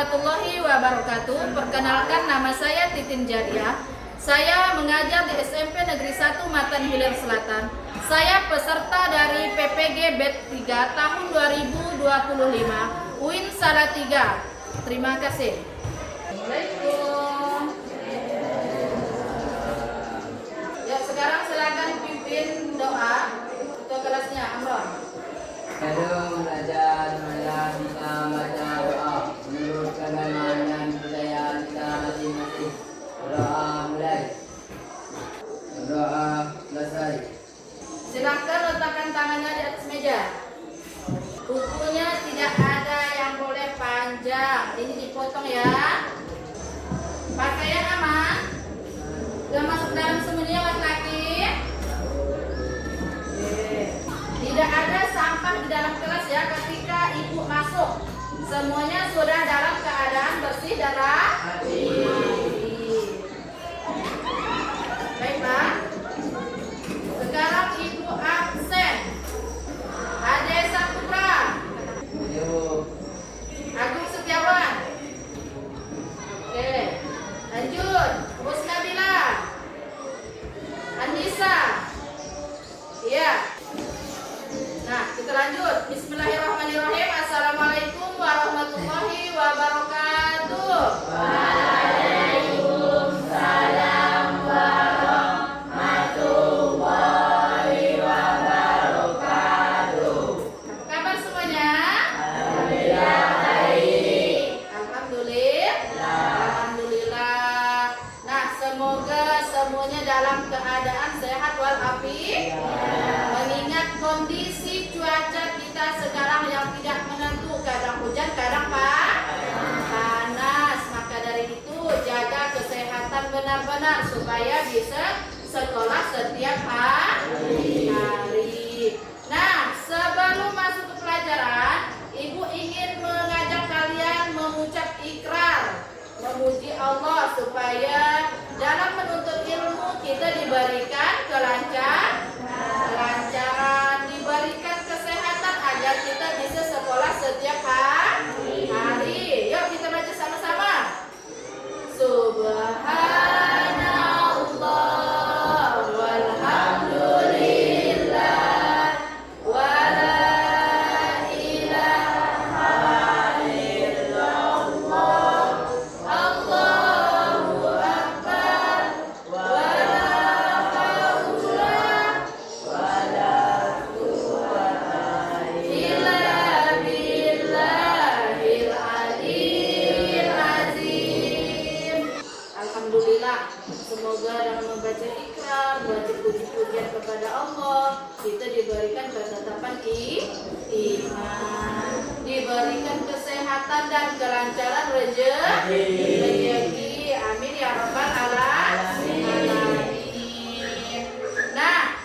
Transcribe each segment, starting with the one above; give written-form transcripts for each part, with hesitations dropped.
warahmatullahi wabarakatuh. Perkenalkan, nama saya Titin Jadiah. Saya mengajar di SMP Negeri 1 Matan Hilir Selatan. Saya peserta dari PPG BED 3 tahun 2025 UIN Salatiga. Terima kasih. Assalamualaikum. Ya, sekarang silakan pimpin doa untuk kelasnya, Amron. Kadung belajar malah kita baca doa menurut keagamaan dan budaya kita masing-masing. Doa mulai. Doa selesai. Silakan letakkan tangannya di atas meja. Kukunya tidak ada yang boleh panjang. Ini dipotong ya. Pakaian aman. Gak masuk dalam sembunyian laki-laki. Tidak ada sampah di dalam kelas ya ketika ibu masuk. Semuanya sudah dalam keadaan bersih dan rapi. Baiklah. Sekarang ibu absen. Ade Saputra, Ayo. Agung Setiawan. Oke. Lanjut. Musnabila, Anissa. Iya. Nah, kita lanjut. Bismillahirrahmanirrahim. Assalamualaikum warahmatullahi wabarakatuh. Waalaikumsalam warahmatullahi wabarakatuh. Apa kabar semuanya? Alhamdulillah baik. Alhamdulillah. Nah, semoga semuanya dalam keadaan sehat walafiat. Mengingat kondisi cuaca kita sekarang yang tidak menentu, kadang hujan, kadang panas. Maka dari itu jaga kesehatan benar-benar supaya bisa sekolah setiap hari. Nah, sebelum masuk ke pelajaran, Ibu ingin mengajak kalian mengucap ikrar, memuji Allah supaya dalam menuntut ilmu kita diberikan kelancaran, diberikan kesehatan agar kita bisa sekolah setiap hari. Yuk kita baca sama-sama. Subhanallah walhamdulillah wala ilaha illallah Allahu akbar wala haula wala quwwata illa billahil aliyyil azim. Alhamdulillah, semoga dalam membaca ikrar, baca puji-pujian kepada Allah, kita diberikan ketetapan iman, diberikan kesehatan dan kelancaran rezeki. Amin ya rabbal alamin. Nah,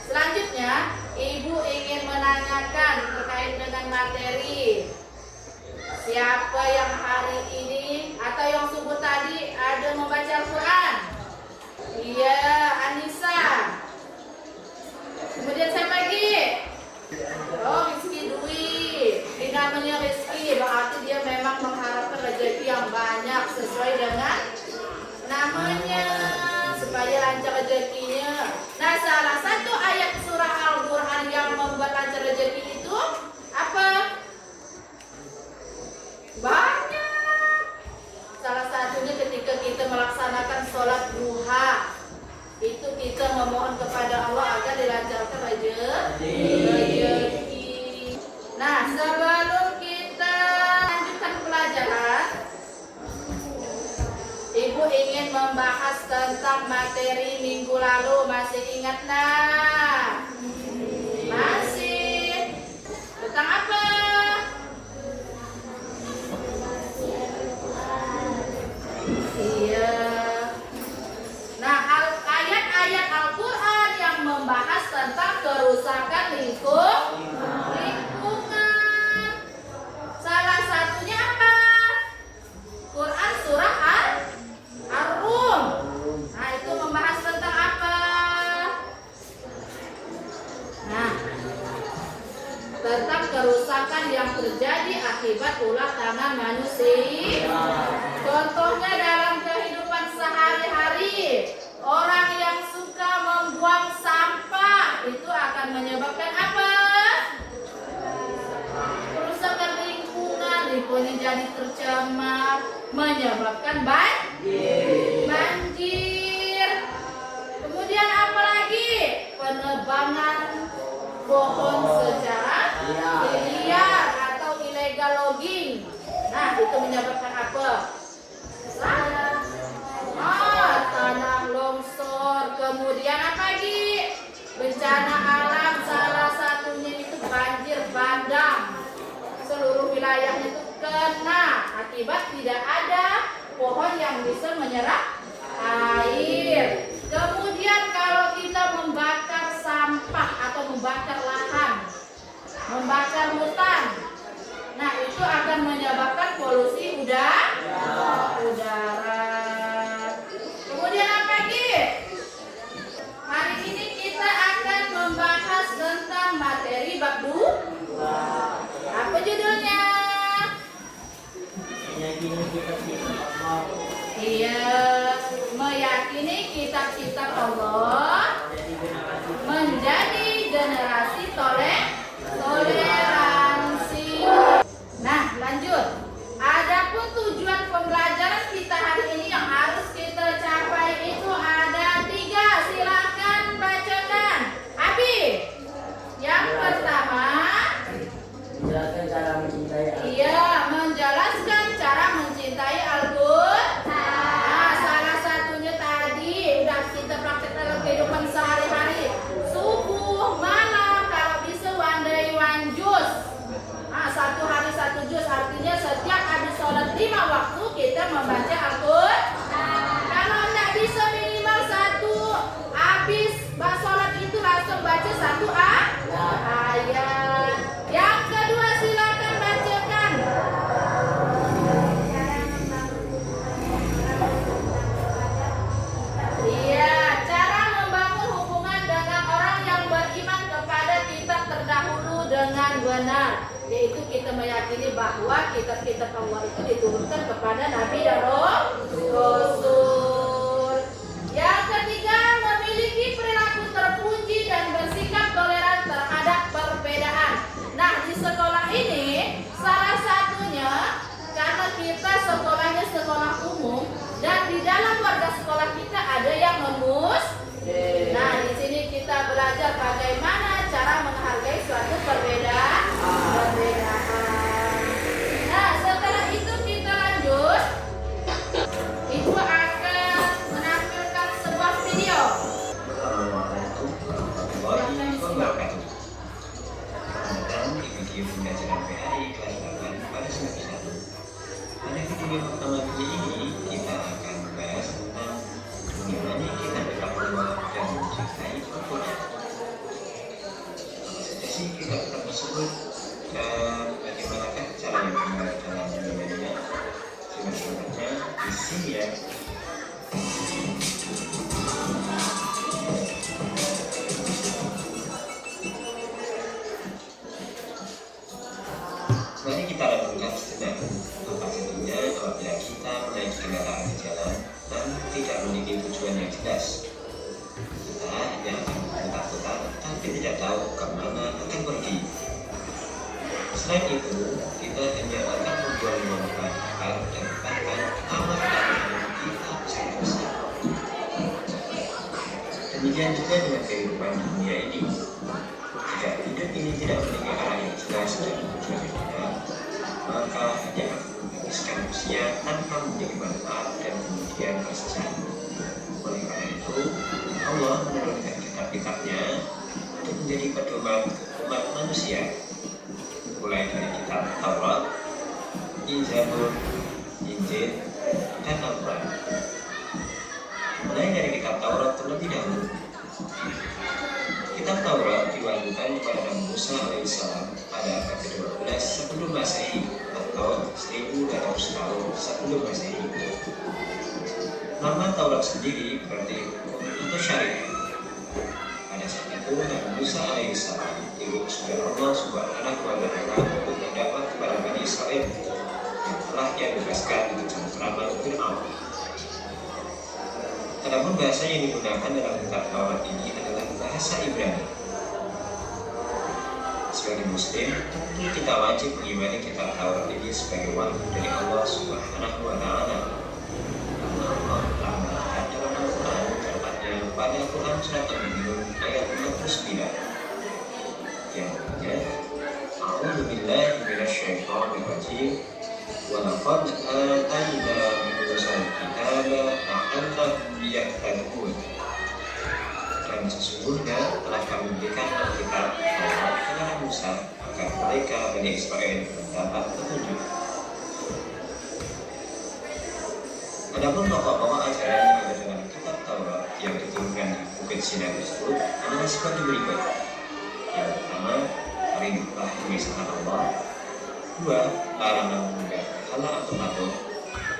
selanjutnya Ibu ingin menanyakan terkait dengan materi. Siapa yang hari ini atau yang subuh tadi ada membaca Al-Quran? Iya, Anissa. Kemudian siapa lagi? Oh, Rizky Dwi. Ini namanya Rizky, berarti dia memang mengharapkan rezeki yang banyak sesuai dengan namanya, supaya lancar rezekinya. Nah, salah satu ayat surah Al-Quran yang membuat lancar rezeki itu apa? Banyak. Salah satunya ketika kita melaksanakan sholat duha, itu kita memohon kepada Allah agar dilancarkan rezeki. Nah, sebelum kita lanjutkan pelajaran, Ibu ingin membahas tentang materi minggu lalu. Masih ingat nah? Masih. Tentang apa? Iya. Nah, ayat-ayat Al-Quran yang membahas tentang kerusakan lingkungan. Salah satunya apa? Quran surah Ar-Rum. Nah, itu membahas tentang apa? Nah, tentang kerusakan yang terjadi akibat ulah tangan manusia. menjadi tercemar, menyebabkan banjir. Kemudian apa lagi? Penebangan pohon secara liar atau illegal logging. Nah, itu menyebabkan apa? Tanah longsor. Kemudian apa lagi? Bencana alam, salah satunya itu banjir bandang. Seluruh wilayahnya itu kena akibat tidak ada pohon yang bisa menyerap air. Kemudian kalau kita membakar sampah atau membakar lahan, membakar hutan, nah itu akan menyebabkan polusi udara. Kemudian apa lagi? Hari ini kita akan membahas tentang materi bab 2. Apa judulnya? Iya, meyakini kitab-kitab Allah menjadi generasi toleransi. Nah, lanjut. Adapun tujuan pembelajaran kita hari ini yang harus kita capai itu ada 3. Silakan bacakan. Abi, yang pertama, menjelaskan cara mencintai Allah. iya, menjelaskan cara mencintai Al-Quran. Nah, salah satunya tadi udah kita praktek dalam kehidupan sehari-hari. Subuh, malam, kalau bisa one day one juz. Nah, 1 hari 1 juz, artinya setiap habis sholat 5 waktu kita membaca Al-Quran. Kalau tidak bisa minimal 1 habis sholat itu langsung baca 1 ayat. Yang kedua, silakan bacakan. Iya, cara membangun hubungan dengan orang yang beriman kepada kitab terdahulu dengan benar, yaitu kita meyakini bahwa kitab-kitab Allah itu diturunkan kepada Nabi dan Rasul. Yang ketiga, memiliki perilaku terpuji dan bersikap toleran terhadap perbedaan. Nah, di sekolah ini salah satunya karena kita sekolahnya sekolah umum dan di dalam warga sekolah kita ada yang Nah, di sini kita belajar bagaimana cara menghargai suatu perbedaan. Nah, setelah itu kita lanjut. Ibu akan menampilkan sebuah video. Assalamualaikum warahmatullahi wabarakatuh. Selamat di video pembelajaran PAI kelas 8 pada semester 1. Pada video pertama ini kita akan membahas tentang bagaimana kita dapat mengenal dan mencintai Al-Quran. Apa saja sih kitab tersebut dan bagaimanakah cara yang benar dalam membacanya? Simak saja di sini ya. Mari kita renungkan sejenak apa jadinya apabila kita menaiki kendaraan di jalan dan tidak memiliki tujuan yang jelas. Kita hanya akan berputar-putar tapi tidak tahu kemana akan pergi. Selain itu, kita hanya akan membuang-buang akal dan bahkan amat yang kita besar-besar. Demikian juga dengan kehidupan dunia ini. Jika hidup ini tidak memiliki arah yang jelas dan tujuan yang benar, maka hanya akan menghabiskan usia tanpa memiliki manfaat dan kemudian tersesat. Oleh karena itu, Allah menurunkan kitab-kitabnya untuk menjadi pedoman umat manusia, mulai dari kitab Taurat, Zabur, Injil, dan Al-Quran. Mulai dari kitab Taurat terlebih dahulu. Kitab Taurat diwahyukan kepada Nabi Musa alaihissalam pada abad ke-12 sebelum Masehi atau 1200 tahun sebelum Masehi. Nama Taurat sendiri berarti hukum atau syariat. Pada saat itu Nabi Musa alaihissalam diutus oleh Allah Subhanahu wa Ta'ala untuk mendakwah kepada Bani Israel yang telah ia bebaskan dari cengkraman Fir'aun. Adapun bahasa yang digunakan dalam kitab Taurat ini adalah bahasa Ibrani. Sebagai sebagai muslim, tentu kita wajib mengimani kitab Taurat ini sebagai wahyu dari Allah Subhanahu wa Ta'ala. Allah telah mengatakan dalam Al-Quran, tepatnya pada Quran surat Al-Mu'minun ayat 49, yang artinya, A'udzu billahi minasyaitonir rajim, wa laqad atayna Musa al-kitaba la'allahum yahtadun. Dan sesungguhnya telah kami berikan Alkitab Taurat kepada Musa agar mereka Bani Israel mendapat petunjuk. Adapun pokok-pokok ajaran yang ada dalam kitab Taurat yang diturunkan di Bukit Sinai tersebut adalah sebagai berikut. Yang pertama, perintah pemisahan Allah. Dua, larangan menyembah berhala atau patung,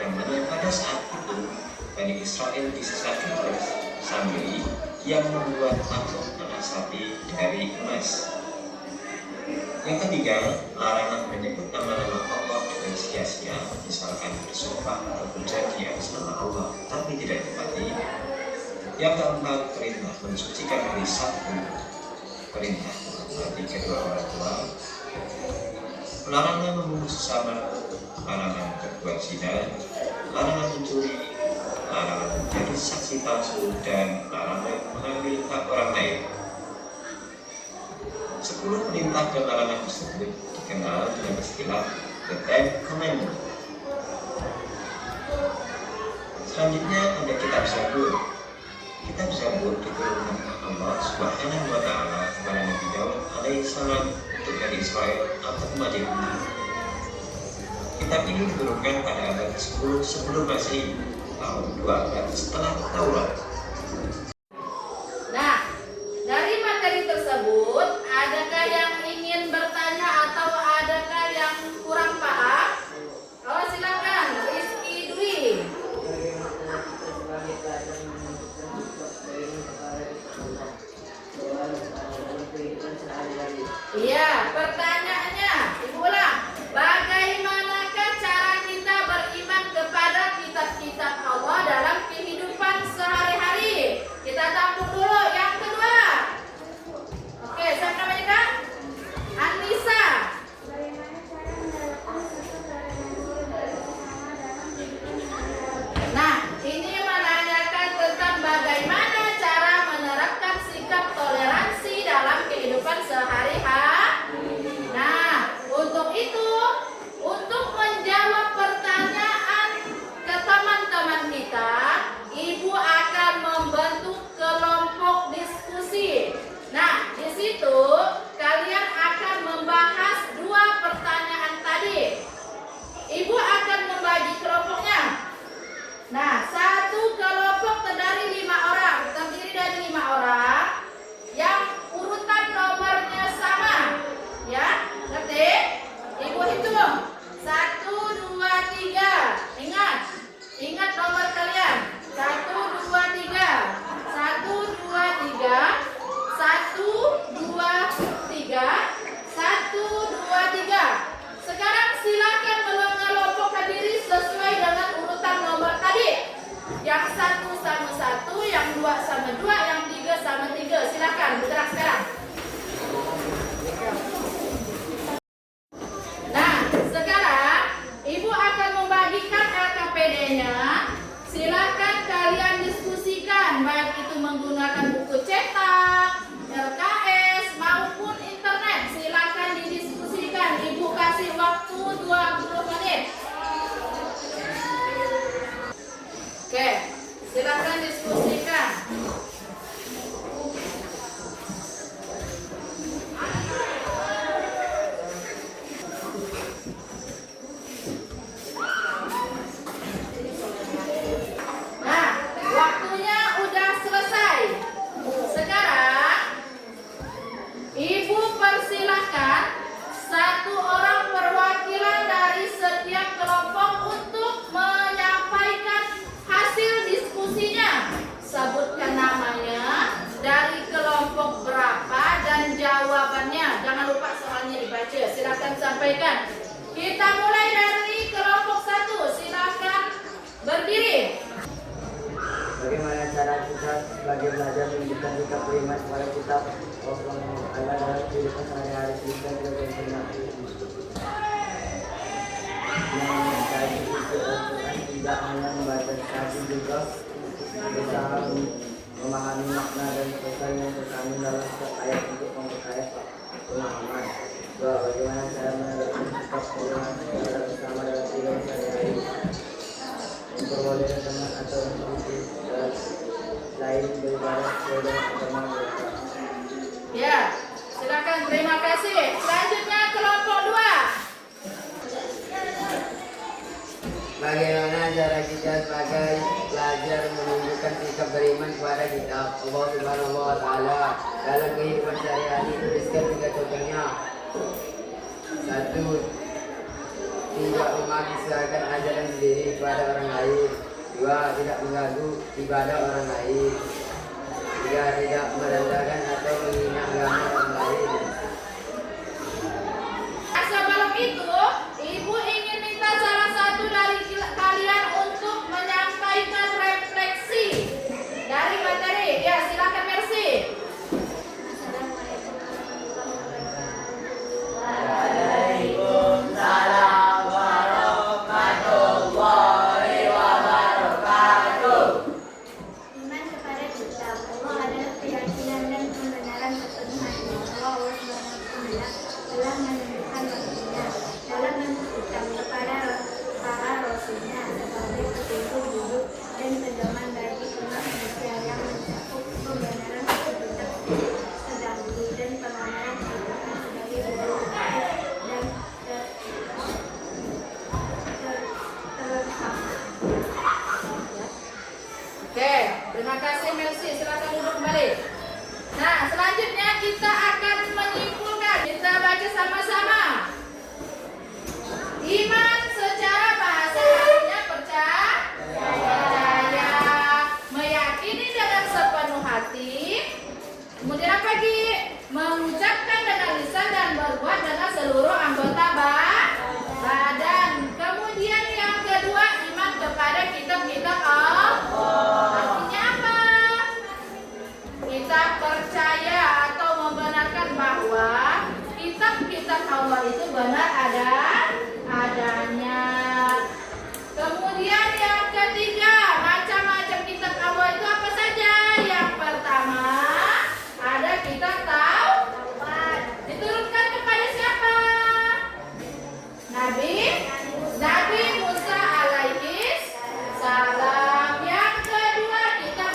yang mana pada saat itu Bani Israel disesatkan oleh Samiri yang membuat patung anak sapi dari emas. Yang ketiga, larangan menyebut nama-nama Allah dengan sia-sia, misalkan bersumpah atau berjanji atas nama Allah tapi tidak ditepati. Yang keempat, perintah mensucikan diri satu, perintah menghormati kedua orang tua, larangan membunuh sesama, larangan berbuat zina, larangan mencuri, larangan menjadi saksi palsu, dan larangan mengambil hak orang lain. 10 perintah dan larangan tersebut dikenal dengan istilah The Ten Commandments. Selanjutnya ada kitab Zabur. Kitab Zabur diturunkan Allah Subhanahu wa Ta'ala kepada Nabi Daud alaihissalam untuk Bani Israel atau umat Yahudi. Kitab ini diturunkan pada abad 10 sebelum Masehi, tahun 2 abad setelah Taurat. Nah, dari materi tersebut, adakah yang ingin bertanya atau adakah yang kurang paham? Oh, silakan, Rizky Dwi. Iya, pertanyaannya, Ibu ulang. Bagaimanakah cara kita beriman kepada kitab-kitab Allah dalam kehidupan sehari-hari? Kita tampung dulu. Yang kedua. Oke, siapa namanya Kak? Anissa. Nah, ini menanyakan tentang bagaimana cara menerapkan sikap toleransi dalam kehidupan sehari-hari. Nah, untuk itu, untuk menjawab pertanyaan ke teman-teman kita, Ibu akan membentuk kelompok diskusi. Nah, di situ kalian akan membahas 2 pertanyaan tadi. Ibu akan membagi kelompoknya. Nah, satu kelompok terdiri dari 5 orang yang urutan nomornya sama. Ya, ngerti? Ibu hitung 1, 2, 3. Ingat nomor kalian. 1, 2, 3. 1, 2, 3. 1, 2, 3. 1, 2, 3. Sekarang silakan mengelompokkan diri sesuai dengan urutan nomor tadi. Yang 1 sama 1, yang 2 sama 2, yang 3 sama 3. Silakan bergerak sekarang. Nah, sekarang Ibu akan membagikan LKPD-nya. Silakan kalian diskusikan, baik itu menggunakan buku cetak, LKS maupun internet. Silakan didiskusikan. Ibu kasih waktu 20 menit. Oke, silakan diskusikan. Nah, waktunya udah selesai. Sekarang Ibu persilahkan 1 orang perwakilan dari setiap kelompok untuk menyampaikan hasil diskusinya. Sebutkan namanya, dari kelompok berapa, dan jawabannya. Jangan lupa soalnya dibaca. Silakan sampaikan. Kita mulai dari kelompok 1. Silakan berdiri. Bagaimana cara kita kita sebagai belajar menunjukkan sikap beriman kepada kitab Allah dalam kehidupan sehari-hari kita mencari isi Al-Quran tidak hanya membaca tapi juga berusaha memahami makna dan pesan yang terkandung dalam setiap ayat untuk memperkaya pemahaman. Bagaimana cara menerapkan sikap beriman bersama dalam kehidupan sehari-hari, memperbolehkan teman atau institusi lain beribadah sesuai dengan agama mereka. Ya, silakan, terima kasih. Selanjutnya kelompok 2. Bagaimana cara kita sebagai pelajar menunjukkan sikap beriman kepada kitab Allah Subhanahu wa Ta'ala dalam kehidupan sehari-hari? Tuliskan 3 contohnya. 1. Tidak memaksakan ajaran sendiri kepada orang lain. 2. Tidak mengganggu ibadah orang lain. 3. Tidak merendahkan atau menghina agama orang lain. Sebelum itu, Ibu ingin minta salah satu dari kalian untuk menyampaikan refleksi dari materi. Ya, silakan Mercy. Waalaikumsalam warahmatullahi wabarakatuh. Iman kepada kitab Allah adalah keyakinan dan pembenaran kepenuhannya bahwa Allah SWT telah menentukan waktunya dalam menentukan kepada para rasulnya sebagai petunjuk hidup dan pedoman bagi umat manusia yang mencakup pembenaran kitab terdahulu dan pengamalan kehidupan sebagai guru dan terutama. Oke, terima kasih Mercy. Silakan duduk kembali. Nah, selanjutnya kita akan menyimpulkan. Kita baca sama-sama. Iman secara bahasa artinya percaya, meyakini dengan sepenuh hati. Kemudian apa lagi? Mengucapkan dengan lisan dan berbuat dengan seluruh anggota badan. Kemudian yang kedua, iman kepada kitab-kitab Allah. Artinya apa? Kita percaya atau membenarkan bahwa kitab-kitab Allah itu benar adanya. Kemudian yang ketiga, macam-macam kitab Allah itu apa saja? Yang pertama, ada kitab Taurat. Diturunkan kepada siapa? Nabi Musa alaihi salam. Yang kedua, kitab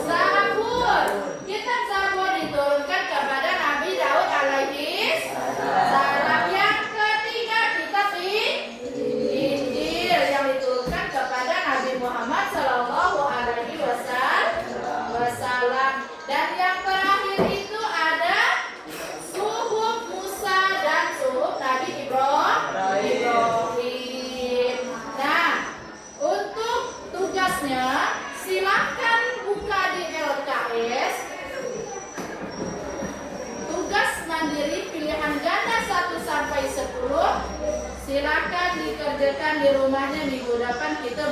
Zabur. Kitab Zabur diturunkan kepada Nabi Daud alaihi salam. Yang ketiga, kitab Injil yang diturunkan kepada Nabi Muhammad sallallahu alaihi wasallam. Dan yang terakhir itu ada suhuf Musa dan suhuf Nabi Ibrahim. Nah, untuk tugasnya silakan buka di LKS. Tugas mandiri pilihan ganda 1 sampai 10. Silakan dikerjakan di rumahnya minggu depan kita